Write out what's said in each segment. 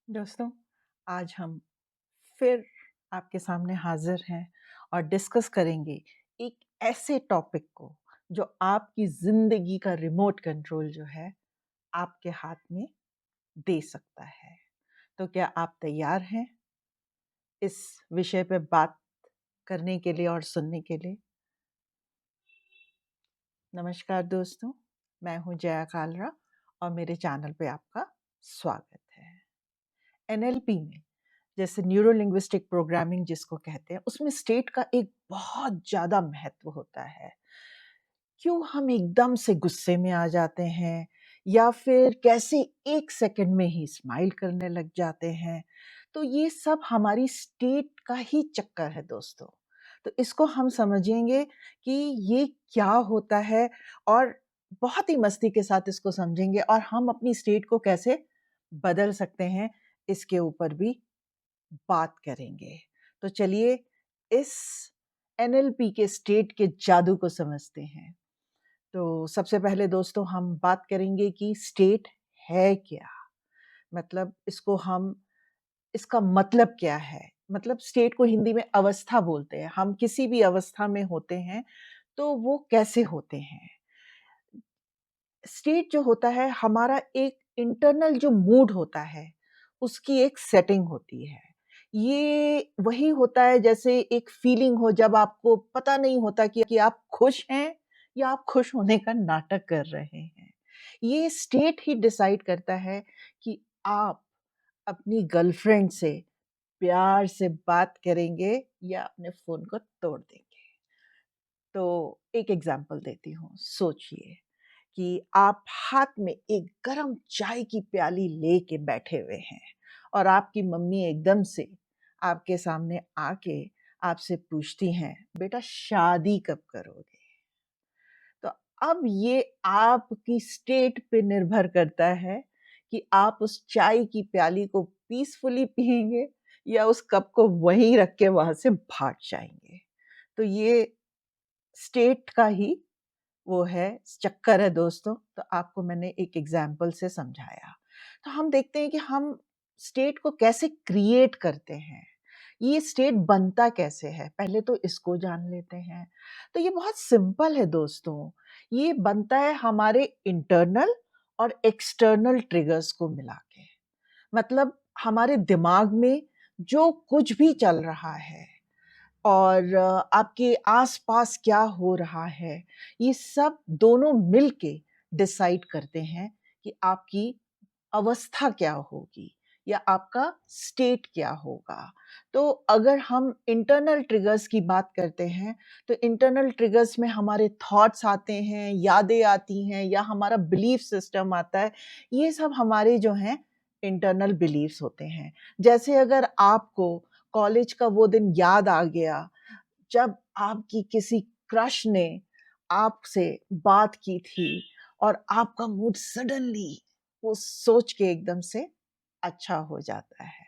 दोस्तों, आज हम फिर आपके सामने हाजिर हैं और डिस्कस करेंगे एक ऐसे टॉपिक को जो आपकी ज़िंदगी का रिमोट कंट्रोल जो है आपके हाथ में दे सकता है। तो क्या आप तैयार हैं इस विषय पे बात करने के लिए और सुनने के लिए? नमस्कार दोस्तों, मैं हूँ जया कालरा और मेरे चैनल पे आपका स्वागत है। एनएलपी में जैसे न्यूरो लिंग्विस्टिक प्रोग्रामिंग जिसको कहते हैं, उसमें स्टेट का एक बहुत ज़्यादा महत्व होता है। क्यों हम एकदम से गुस्से में आ जाते हैं या फिर कैसे 1 सेकंड में ही स्माइल करने लग जाते हैं, तो ये सब हमारी स्टेट का ही चक्कर है दोस्तों। तो इसको हम समझेंगे कि ये क्या होता है और बहुत ही मस्ती के साथ इसको समझेंगे और हम अपनी स्टेट को कैसे बदल सकते हैं, इसके ऊपर भी बात करेंगे। तो चलिए इस एनएलपी के स्टेट के जादू को समझते हैं। तो सबसे पहले दोस्तों हम बात करेंगे कि स्टेट है क्या? मतलब इसका मतलब क्या है? मतलब स्टेट को हिंदी में अवस्था बोलते हैं। हम किसी भी अवस्था में होते हैं, तो वो कैसे होते हैं? स्टेट जो होता है हमारा एक इंटरनल जो मूड होता है, उसकी एक सेटिंग होती है। ये वही होता है जैसे एक फीलिंग हो जब आपको पता नहीं होता कि आप खुश हैं या आप खुश होने का नाटक कर रहे हैं। ये स्टेट ही डिसाइड करता है कि आप अपनी गर्लफ्रेंड से प्यार से बात करेंगे या अपने फ़ोन को तोड़ देंगे। तो एक एग्ज़ाम्पल देती हूँ, सोचिए कि आप हाथ में एक गरम चाय की प्याली लेके बैठे हुए हैं और आपकी मम्मी एकदम से आपके सामने आके आपसे पूछती हैं, "बेटा शादी कब करोगे?" तो अब ये आपकी स्टेट पे निर्भर करता है कि आप उस चाय की प्याली को पीसफुली पिएँगे या उस कप को वहीं रख के वहाँ से भाग जाएँगे। तो ये स्टेट का ही वो है चक्कर है दोस्तों, तो आपको मैंने एक एग्ज़ाम्पल से समझाया। तो हम देखते हैं कि हम स्टेट को कैसे क्रिएट करते हैं, ये स्टेट बनता कैसे है, पहले तो इसको जान लेते हैं। तो ये बहुत सिंपल है दोस्तों, ये बनता है हमारे इंटरनल और एक्सटर्नल ट्रिगर्स को मिला के। मतलब हमारे दिमाग में जो कुछ भी चल रहा है और आपके आस-पास क्या हो रहा है, ये सब दोनों मिल के डिसाइड करते हैं कि आपकी अवस्था क्या होगी या आपका स्टेट क्या होगा। तो अगर हम इंटरनल ट्रिगर्स की बात करते हैं, तो इंटरनल ट्रिगर्स में हमारे थॉट्स आते हैं, यादें आती हैं या हमारा बिलीफ सिस्टम आता है। ये सब हमारे जो हैं इंटरनल बिलीफ्स होते हैं। जैसे अगर आपको कॉलेज का वो दिन याद आ गया, जब आपकी किसी क्रश ने आपसे बात की थी और आपका मूड सडनली वो सोच के एकदम से अच्छा हो जाता है।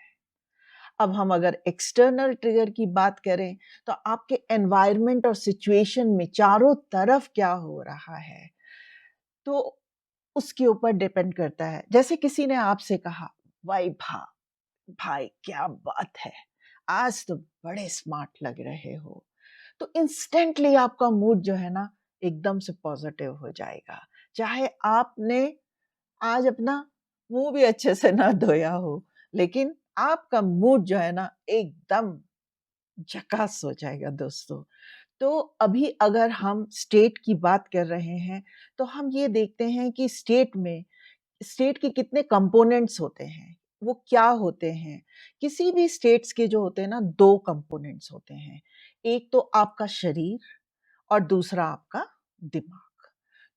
अब हम अगर एक्सटर्नल ट्रिगर की बात करें, तो आपके एनवायरनमेंट और सिचुएशन में चारों तरफ क्या हो रहा है, तो उसके ऊपर डिपेंड करता है। जैसे किसी ने आपसे कहा, "वाई भाई क्या बात है! आज तो बड़े स्मार्ट लग रहे हो।" तो इंस्टेंटली आपका मूड जो है ना, एकदम से पॉज़िटिव हो जाएगा। चाहे आपने आज अपना मुँह भी अच्छे से ना धोया हो, लेकिन आपका मूड जो है ना, एकदम झकास हो जाएगा दोस्तों। तो अभी अगर हम स्टेट की बात कर रहे हैं, तो हम ये देखते हैं कि स्टेट के कितने कंपोनेंट्स होते हैं, वो क्या होते हैं? किसी भी स्टेट्स के जो होते हैं ना 2 कंपोनेंट्स होते हैं। एक तो आपका शरीर और दूसरा आपका दिमाग।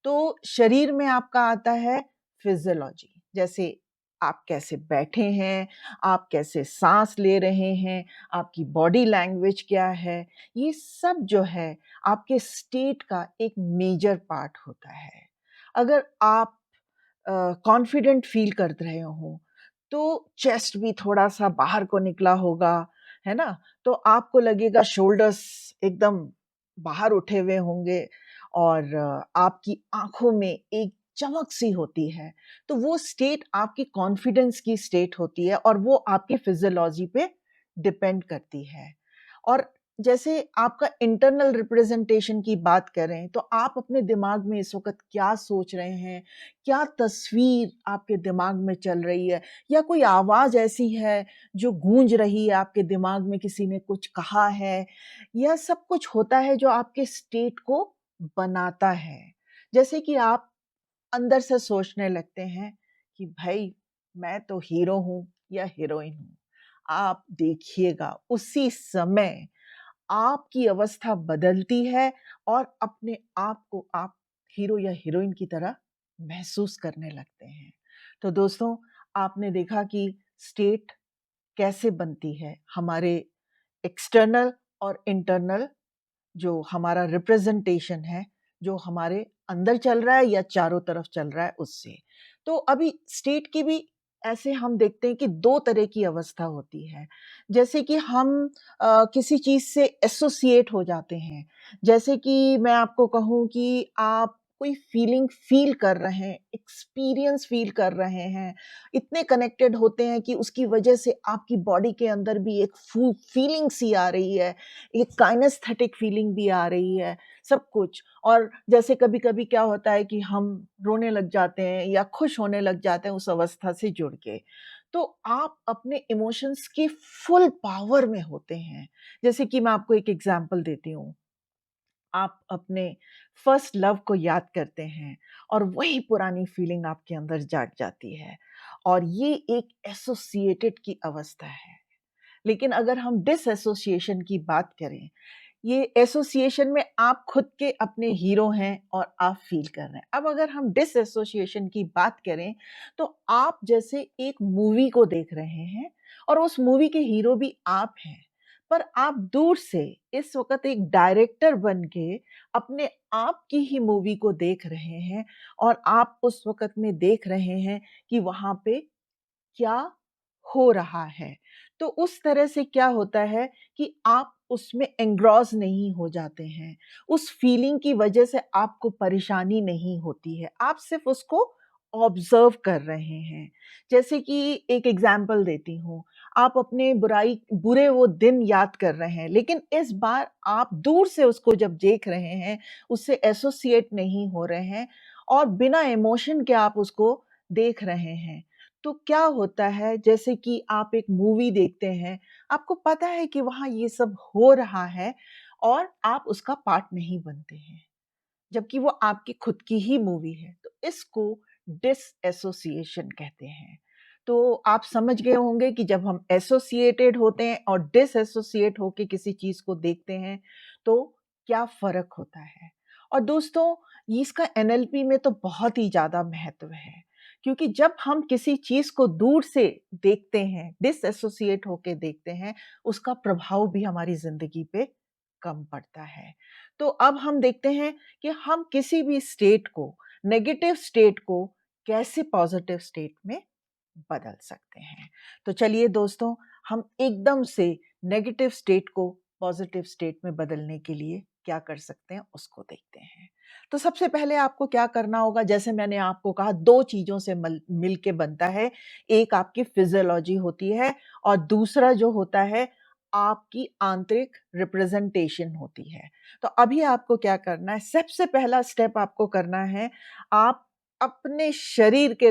तो शरीर में आपका आता है फिज़ियोलॉजी, जैसे आप कैसे बैठे हैं, आप कैसे साँस ले रहे हैं, आपकी बॉडी लैंग्वेज क्या है, ये सब जो है आपके स्टेट का एक मेजर पार्ट होता है। अगर आप कॉन्फिडेंट फ़ील कर रहे हों, तो चेस्ट भी थोड़ा-सा बाहर को निकला होगा, है ना? तो आपको लगेगा शोल्डर्स एकदम बाहर उठे हुए होंगे और आपकी आँखों में एक चमक सी होती है। तो वो स्टेट आपकी कॉन्फिडेंस की स्टेट होती है और वो आपकी फिजियोलॉजी पे डिपेंड करती है। और जैसे आपका इंटरनल रिप्रेजेंटेशन की बात करें तो आप अपने दिमाग में इस वक़्त क्या सोच रहे हैं? क्या तस्वीर आपके दिमाग में चल रही है? या कोई आवाज़ ऐसी है जो गूंज रही है आपके दिमाग में, किसी ने कुछ कहा है? यह सब कुछ होता है जो आपके स्टेट को बनाता है। जैसे कि आप अंदर से सोचने लगते हैं कि भाई मैं तो हीरो हूँ या हीरोइन हूँ। आप देखिएगा उसी समय आपकी अवस्था बदलती है और अपने आप को आप हीरो या हीरोइन की तरह महसूस करने लगते हैं। तो दोस्तों, आपने देखा कि स्टेट कैसे बनती है, हमारे एक्सटर्नल और इंटरनल जो हमारा रिप्रेजेंटेशन है, जो हमारे अंदर चल रहा है या चारों तरफ चल रहा है उससे। तो अभी स्टेट की भी ऐसे हम देखते हैं कि 2 तरह की अवस्था होती है। जैसे कि हम किसी चीज़ से एसोसिएट हो जाते हैं। जैसे कि मैं आपको कहूँ कि आप कोई फीलिंग फ़ील कर रहे हैं, एक्सपीरियंस फ़ील कर रहे हैं, इतने कनेक्टेड होते हैं कि उसकी वजह से आपकी बॉडी के अंदर भी एक फीलिंग सी आ रही है, एक काइनेस्थेटिक फीलिंग भी आ रही है, सब कुछ। और जैसे कभी-कभी क्या होता है कि हम रोने लग जाते हैं या खुश होने लग जाते हैं उस अवस्था से जुड़ के। तो आप अपने इमोशंस की फुल पावर में होते हैं। जैसे कि मैं आपको एक एग्ज़ाम्पल देती हूँ। आप अपने फर्स्ट लव को याद करते हैं और वही पुरानी फीलिंग आपके अंदर जाग जाती है और ये एक एसोसिएटेड की अवस्था है। लेकिन अगर हम डिसएसोसिएशन की बात करें, ये एसोसिएशन में आप खुद के अपने हीरो हैं और आप फ़ील कर रहे हैं। अब अगर हम डिसएसोसिएशन की बात करें, तो आप जैसे एक मूवी को देख रहे हैं और उस मूवी के हीरो भी आप हैं। पर आप दूर से इस वक़्त एक डायरेक्टर बन के अपने आप की ही मूवी को देख रहे हैं और आप उस वक़्त में देख रहे हैं कि वहाँ पे क्या हो रहा है। तो उस तरह से क्या होता है कि आप उसमें एंग्रॉस नहीं हो जाते हैं। उस फीलिंग की वजह से आपको परेशानी नहीं होती है। आप सिर्फ़ उसको ऑब्ज़र्व कर रहे हैं। जैसे कि एक एग्ज़ाम्पल देती हूँ, आप अपने बुरे वो दिन याद कर रहे हैं, लेकिन इस बार आप दूर से उसको जब देख रहे हैं, उससे एसोसिएट नहीं हो रहे हैं और बिना इमोशन के आप उसको देख रहे हैं। तो क्या होता है जैसे कि आप एक मूवी देखते हैं, आपको पता है कि वहाँ ये सब हो रहा है और आप उसका पार्ट नहीं बनते हैं, जबकि वो आपकी खुद की ही मूवी है। तो इसको डिसएसोसिएशन कहते हैं। तो आप समझ गए होंगे कि जब हम एसोसिएटेड होते हैं और डिसएसोसिएट होके किसी चीज़ को देखते हैं, तो क्या फ़र्क होता है। और दोस्तों, इसका एनएलपी में तो बहुत ही ज़्यादा महत्व है, क्योंकि जब हम किसी चीज़ को दूर से देखते हैं, डिसएसोसिएट होके देखते हैं, उसका प्रभाव भी हमारी ज़िंदगी पे कम पड़ता है। तो अब हम देखते हैं कि हम किसी भी स्टेट को, नेगेटिव स्टेट को कैसे पॉजिटिव स्टेट में बदल सकते हैं। तो चलिए दोस्तों, हम एकदम से नेगेटिव स्टेट को पॉजिटिव स्टेट में बदलने के लिए क्या कर सकते हैं उसको देखते हैं। तो सबसे पहले आपको क्या करना होगा, जैसे मैंने आपको कहा 2 चीज़ों से मिल के बनता है। एक आपकी फिजियोलॉजी होती है और दूसरा जो होता है आपकी आंतरिक रिप्रेजेंटेशन होती है। तो अभी आपको क्या करना है, सबसे पहला स्टेप आपको करना है, आप अपने शरीर के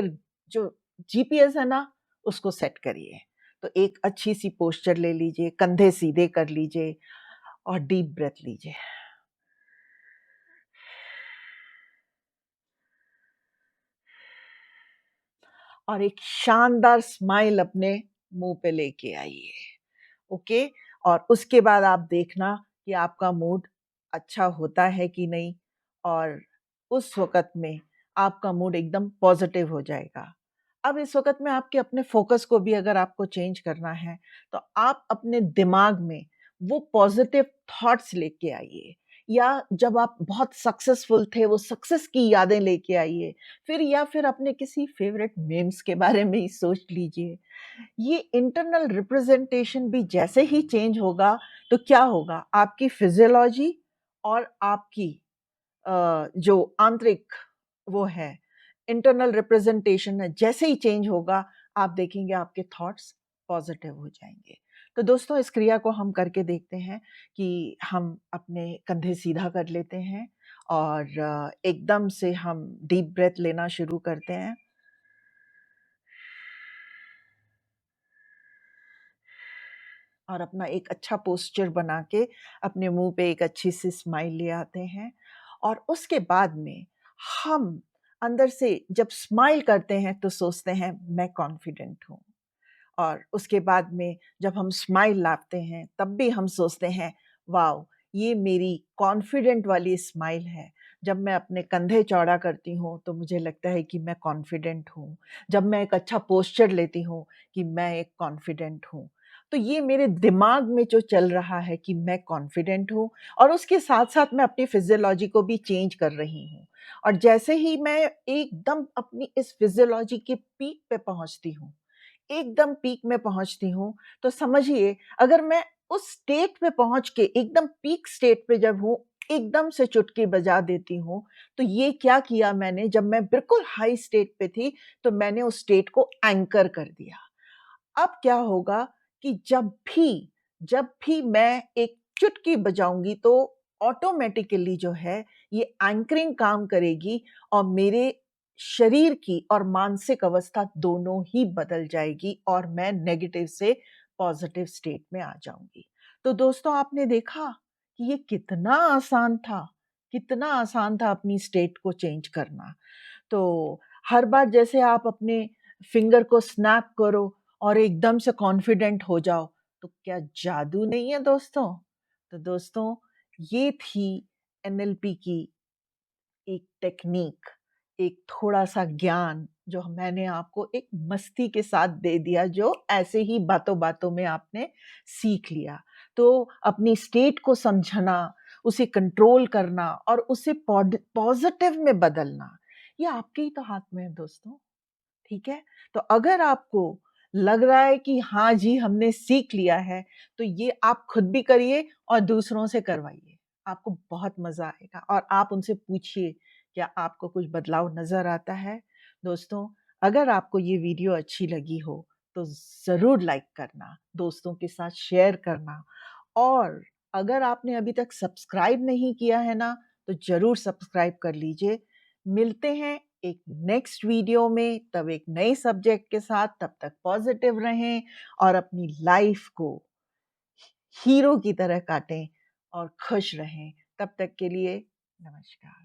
जो जीपीएस है ना, उसको सेट करिए। तो एक अच्छी-सी पोस्चर ले लीजिए, कंधे सीधे कर लीजिए और डीप ब्रेथ लीजिए। और एक शानदार स्माइल अपने मुँह पे लेके आइए, ओके? और उसके बाद आप देखना कि आपका मूड अच्छा होता है कि नहीं और उस वक़्त में आपका मूड एकदम पॉज़िटिव हो जाएगा। अब इस वक़्त में आपके अपने फ़ोकस को भी अगर आपको चेंज करना है, तो आप अपने दिमाग में वो पॉज़िटिव थॉट्स लेके आइए या जब आप बहुत सक्सेसफुल थे, वो सक्सेस की यादें लेके आइए। फिर अपने किसी फ़ेवरेट मीम्स के बारे में ही सोच लीजिए। ये इंटरनल रिप्रेजेंटेशन भी जैसे ही चेंज होगा, तो क्या होगा? आपकी फिज़ियोलॉजी और आपकी जो आंतरिक वो है, इंटरनल रिप्रेजेंटेशन है, जैसे ही चेंज होगा, आप देखेंगे आपके थॉट्स पॉजिटिव हो जाएँगे। तो दोस्तों इस क्रिया को हम करके देखते हैं कि हम अपने कंधे सीधा कर लेते हैं और एकदम से हम डीप ब्रेथ लेना शुरू करते हैं। और अपना एक अच्छा पोस्चर बना के अपने मुँह पे एक अच्छी-सी स्माइल ले आते हैं और उसके बाद में हम अंदर से जब स्माइल करते हैं तो सोचते हैं मैं कॉन्फिडेंट हूँ। और उसके बाद में जब हम स्माइल लाते हैं तब भी हम सोचते हैं वाओ! ये मेरी कॉन्फिडेंट वाली स्माइल है। जब मैं अपने कंधे चौड़ा करती हूँ तो मुझे लगता है कि मैं कॉन्फिडेंट हूँ। जब मैं एक अच्छा पोस्चर लेती हूँ कि मैं एक कॉन्फिडेंट हूँ। तो ये मेरे दिमाग में जो चल रहा है कि मैं कॉन्फिडेंट हूँ और उसके साथ-साथ मैं अपनी फिज़ियोलॉजी को भी चेंज कर रही हूँ। और जैसे ही मैं एकदम अपनी इस फिज़ियोलॉजी के पीक पे पहुँचती हूँ, एकदम पीक में पहुँचती हूँ, तो समझिए अगर मैं उस स्टेट पे पहुँच के एकदम पीक स्टेट पे जब हूँ, एकदम से चुटकी बजा देती हूँ, तो ये क्या किया मैंने जब मैं बिल्कुल हाई स्टेट पे थी, तो मैंने उस स्टेट को एंकर कर दिया। अब क्या होगा कि जब भी मैं एक चुटकी बजाऊँगी तो ऑटोमैटिकली जो है ये एंकरिंग काम करेगी और मेरे शरीर की और मानसिक अवस्था दोनों ही बदल जाएगी और मैं नेगेटिव से पॉज़िटिव स्टेट में आ जाऊँगी। तो दोस्तों आपने देखा कि ये कितना आसान था अपनी स्टेट को चेंज करना। तो हर बार जैसे आप अपने फिंगर को स्नैप करो और एकदम से कॉन्फिडेंट हो जाओ, तो क्या जादू नहीं है दोस्तों? तो दोस्तों ये थी एनएलपी की एक टेक्नीक, एक थोड़ा-सा ज्ञान जो मैंने आपको एक मस्ती के साथ दे दिया जो ऐसे ही बातों-बातों में आपने सीख लिया। तो अपनी स्टेट को समझना, उसे कंट्रोल करना और उसे पॉज़िटिव में बदलना, ये आपके ही तो हाथ में है दोस्तों। ठीक है? तो अगर आपको लग रहा है कि हाँ जी, हमने सीख लिया है, तो ये आप खुद भी करिए और दूसरों से करवाइए। आपको बहुत मज़ा आएगा और आप उनसे पूछिए, क्या आपको कुछ बदलाव नज़र आता है? दोस्तों, अगर आपको ये वीडियो अच्छी लगी हो, तो ज़रूर लाइक करना, दोस्तों के साथ शेयर करना और अगर आपने अभी तक सब्सक्राइब नहीं किया है ना, तो ज़रूर सब्सक्राइब कर लीजिए। मिलते हैं एक नेक्स्ट वीडियो में, तब एक नए सब्जेक्ट के साथ, तब तक पॉजिटिव रहें और अपनी लाइफ को हीरो की तरह काटें और खुश रहें। तब तक के लिए नमस्कार।